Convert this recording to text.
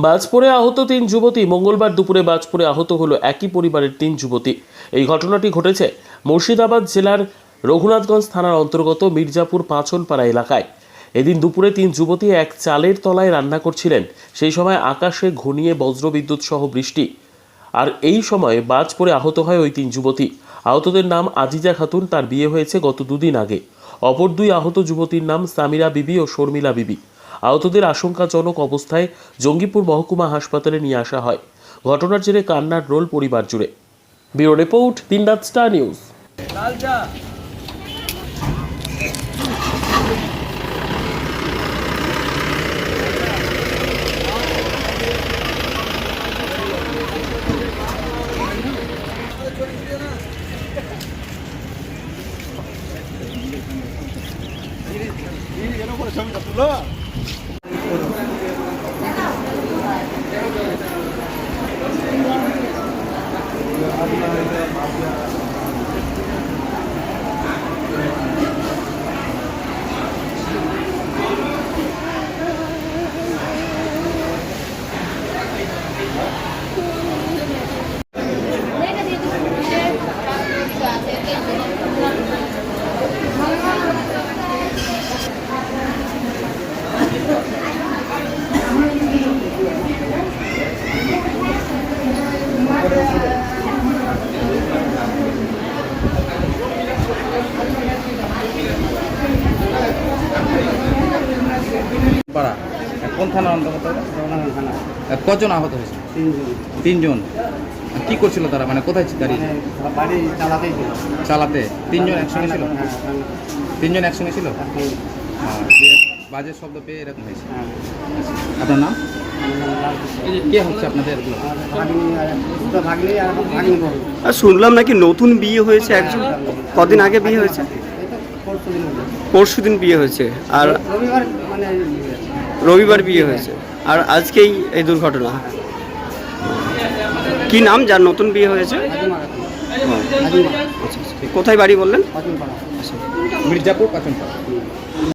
বাজপুরে আহত 3 যুবতী। মঙ্গলবার দুপুরে বাজপুরে আহত হলো একই পরিবারের 3 যুবতী। এই ঘটনাটি ঘটেছে মুর্শিদাবাদ জেলার রঘুনাথগঞ্জ থানার অন্তর্গত মির্জাপুর পাঁচনপাড়া এলাকায়। এদিন দুপুরে 3 যুবতী এক চালের তলায় রান্না করছিলেন। সেই সময় আকাশে ঘনিয়ে বজ্রবিদ্যুৎ সহ বৃষ্টি, আর এই সময় বাজ পড়ে আহত হয় ওই 3 যুবতী। আহতদের নাম আজিজা খাতুন, তার বিয়ে হয়েছে গত 2 দিন আগে। অপর 2 আহত যুবতীর নাম সামিরা বিবি ও শর্মিলা বিবি। আহতদের আশঙ্কাজনক অবস্থায় জঙ্গিপুর মহকুমা হাসপাতালে নিয়ে আসা হয়। ঘটনার জেরে কান্নার রোল পরিবার জুড়ে। ব্যুরো রিপোর্ট, দিনরাত স্টার নিউজ। পাড়া কোন থানার অন্তর্গত? কজন আহত হয়েছে? 3 জন। কি করছিল তারা, মানে কোথায় দাঁড়িয়ে? চালাতে 3 জন একসঙ্গে ছিল? 3 জন একসঙ্গে ছিল। বাজের শব্দ পেয়ে এরকম হয়েছে। আপনার নাম? কে হচ্ছে আপনাদের? শুনলাম নাকি নতুন বিয়ে হয়েছে একজন, কদিন আগে বিয়ে হয়েছে? পরশুদিন বিয়ে হয়েছে, আর রবিবার বিয়ে হয়েছে, আর আজকেই এই দুর্ঘটনা। কি নাম যার নতুন বিয়ে হয়েছে? কোথায় বাড়ি বললেন? আচ্ছা। মির্জাপুর পাঁচনপাড়া।